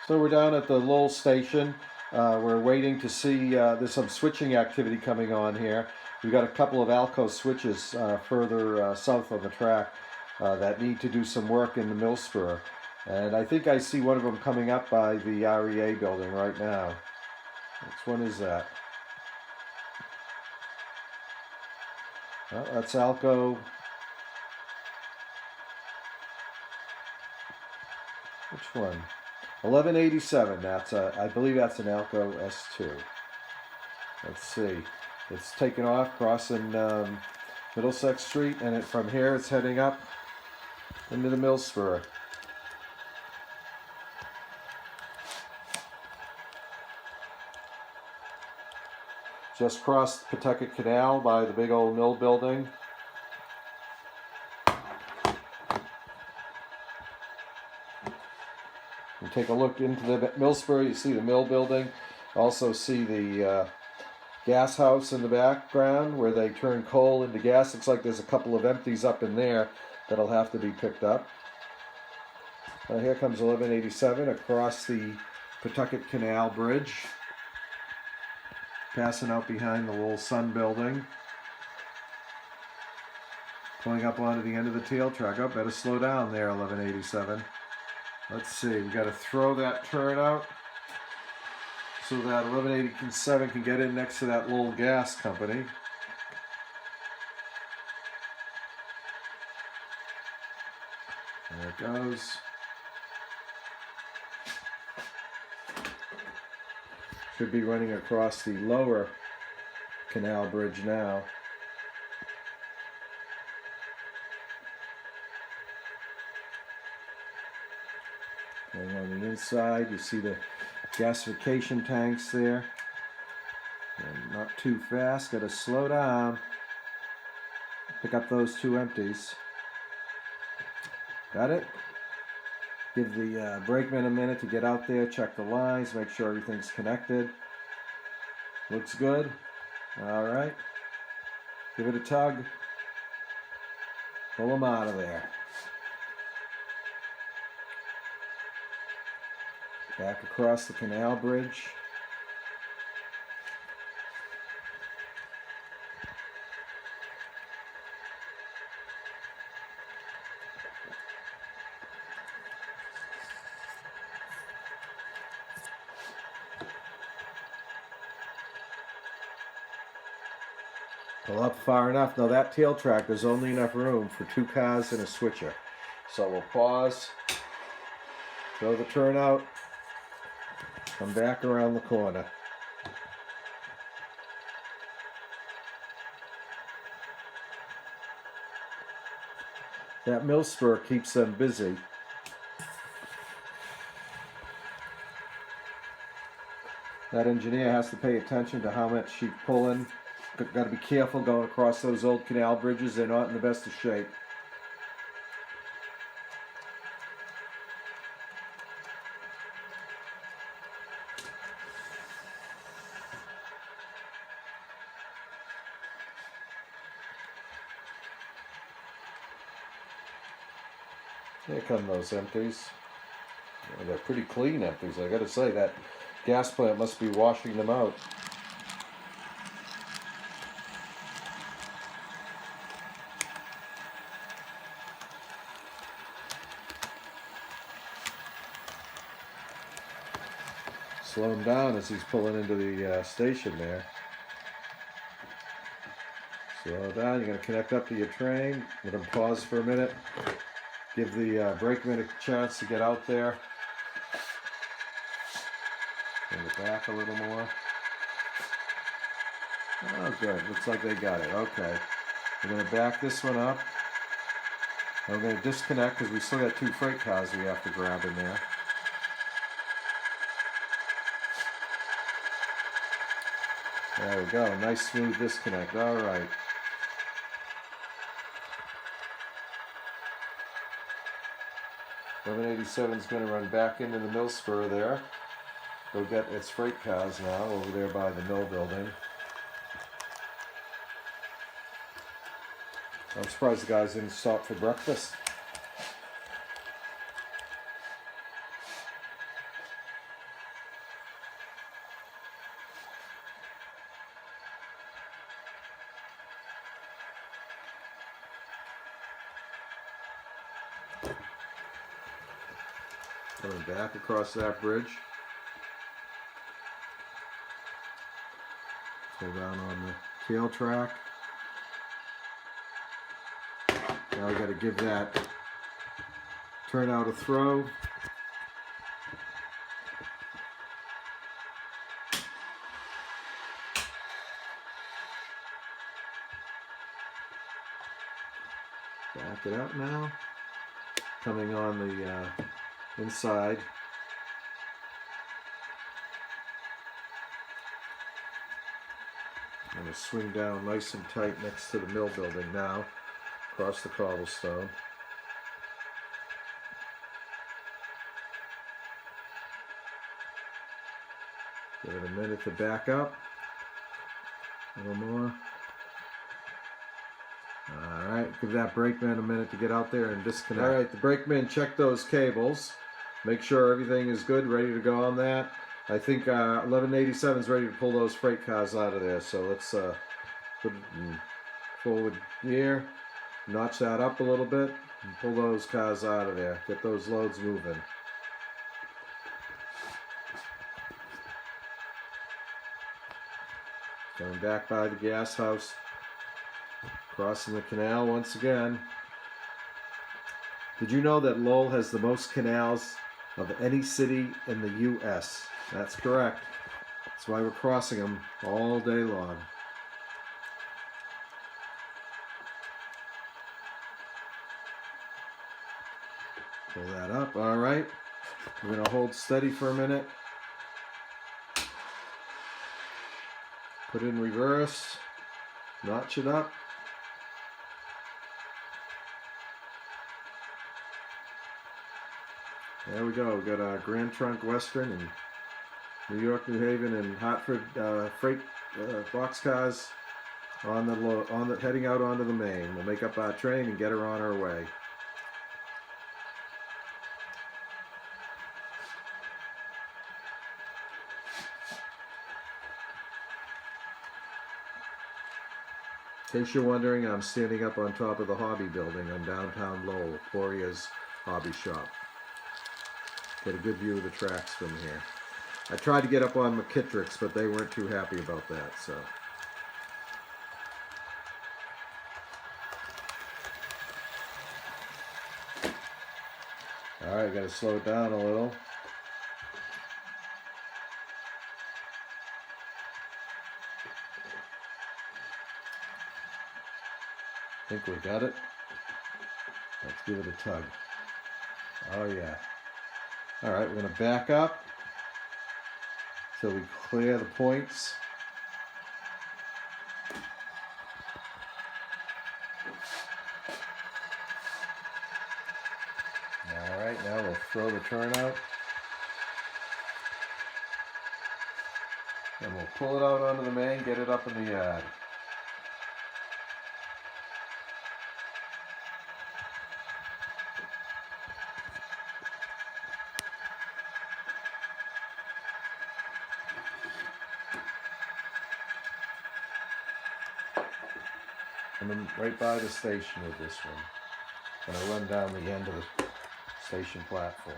So we're down at the Lowell station. We're waiting to see, there's some switching activity coming on here. We've got a couple of Alco switches further south on the track that need to do some work in the Mill Spur. And I think I see one of them coming up by the REA building right now. Which one is that? Oh, that's Alco. Which one? 1187. That's I believe that's an Alco S2. Let's see. It's taken off crossing Middlesex Street, and from here it's heading up into the Mill Spur. Just crossed Pawtucket Canal by the big old mill building. You take a look into the Mill Spur, you see the mill building. Also see the gas house in the background where they turn coal into gas. Looks like there's a couple of empties up in there that'll have to be picked up. Here comes 1187 across the Pawtucket Canal Bridge, passing out behind the Lowell Sun building, pulling up onto the end of the tail track. Oh, better slow down there, 1187. Let's see, we got to throw that turn out so that 1187 can get in next to that Lowell Gas Company. There it goes. Should be running across the lower canal bridge now. Going on the inside, you see the gasification tanks there. And not too fast, gotta slow down. Pick up those two empties. Got it? Give the brakeman a minute to get out there, check the lines, make sure everything's connected. Looks good. Alright. Give it a tug. Pull them out of there. Back across the canal bridge. Pull up far enough. Now that tail track, there's only enough room for 2 cars and a switcher. So we'll pause, throw the turn out, come back around the corner. That Mill Spur keeps them busy. That engineer has to pay attention to how much she's pulling. Got to be careful going across those old canal bridges. They're not in the best of shape. Here come those empties. Well, they're pretty clean empties. I got to say, that gas plant must be washing them out. Slow him down as he's pulling into the station there. Slow down, you're going to connect up to your train. Let him pause for a minute. Give the brakeman a chance to get out there. Bring it back a little more. Oh, good. Looks like they got it. Okay. We're going to back this one up. And we're going to disconnect because we still got 2 freight cars we have to grab in there. There we go. Nice smooth disconnect. All right. $1187 is going to run back into the Mill Spur there. Go get its freight cars now over there by the mill building. I'm surprised the guys didn't stop for breakfast. Coming back across that bridge. Pull down on the tail track. Now we got to give that turnout a throw. Back it up now. Coming on the inside. I'm going to swing down nice and tight next to the mill building now, across the cobblestone. Give it a minute to back up. A little more. Alright, give that brakeman a minute to get out there and disconnect. Alright, the brakeman checked those cables. Make sure everything is good, ready to go on that. I think 1187 is ready to pull those freight cars out of there. So let's put it in forward gear, notch that up a little bit, and pull those cars out of there. Get those loads moving. Going back by the gas house. Crossing the canal once again. Did you know that Lowell has the most canals of any city in the U.S.? That's correct. That's why we're crossing them all day long. Pull that up. All right. We're going to hold steady for a minute. Put it in reverse. Notch it up. There we go. We've got a Grand Trunk Western and New York, New Haven, and Hartford freight boxcars on the heading out onto the Maine. We'll make up our train and get her on our way. In case you're wondering, I'm standing up on top of the hobby building on downtown Lowell, Gloria's hobby shop. Get a good view of the tracks from here. I tried to get up on McKittrick's, but they weren't too happy about that, so. All right, got to slow it down a little. I think we got it. Let's give it a tug. Oh yeah. All right, we're going to back up till we clear the points. All right, now we'll throw the turnout. And we'll pull it out onto the main, get it up in the yard. I'm right by the station with this one. I'm going to run down the end of the station platform.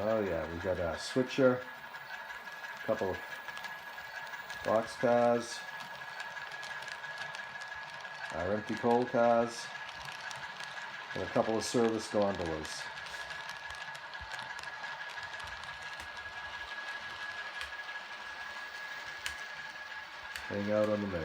Oh yeah, we got a switcher, a couple of boxcars, our empty coal cars, and a couple of service gondolas. Hang out on the main.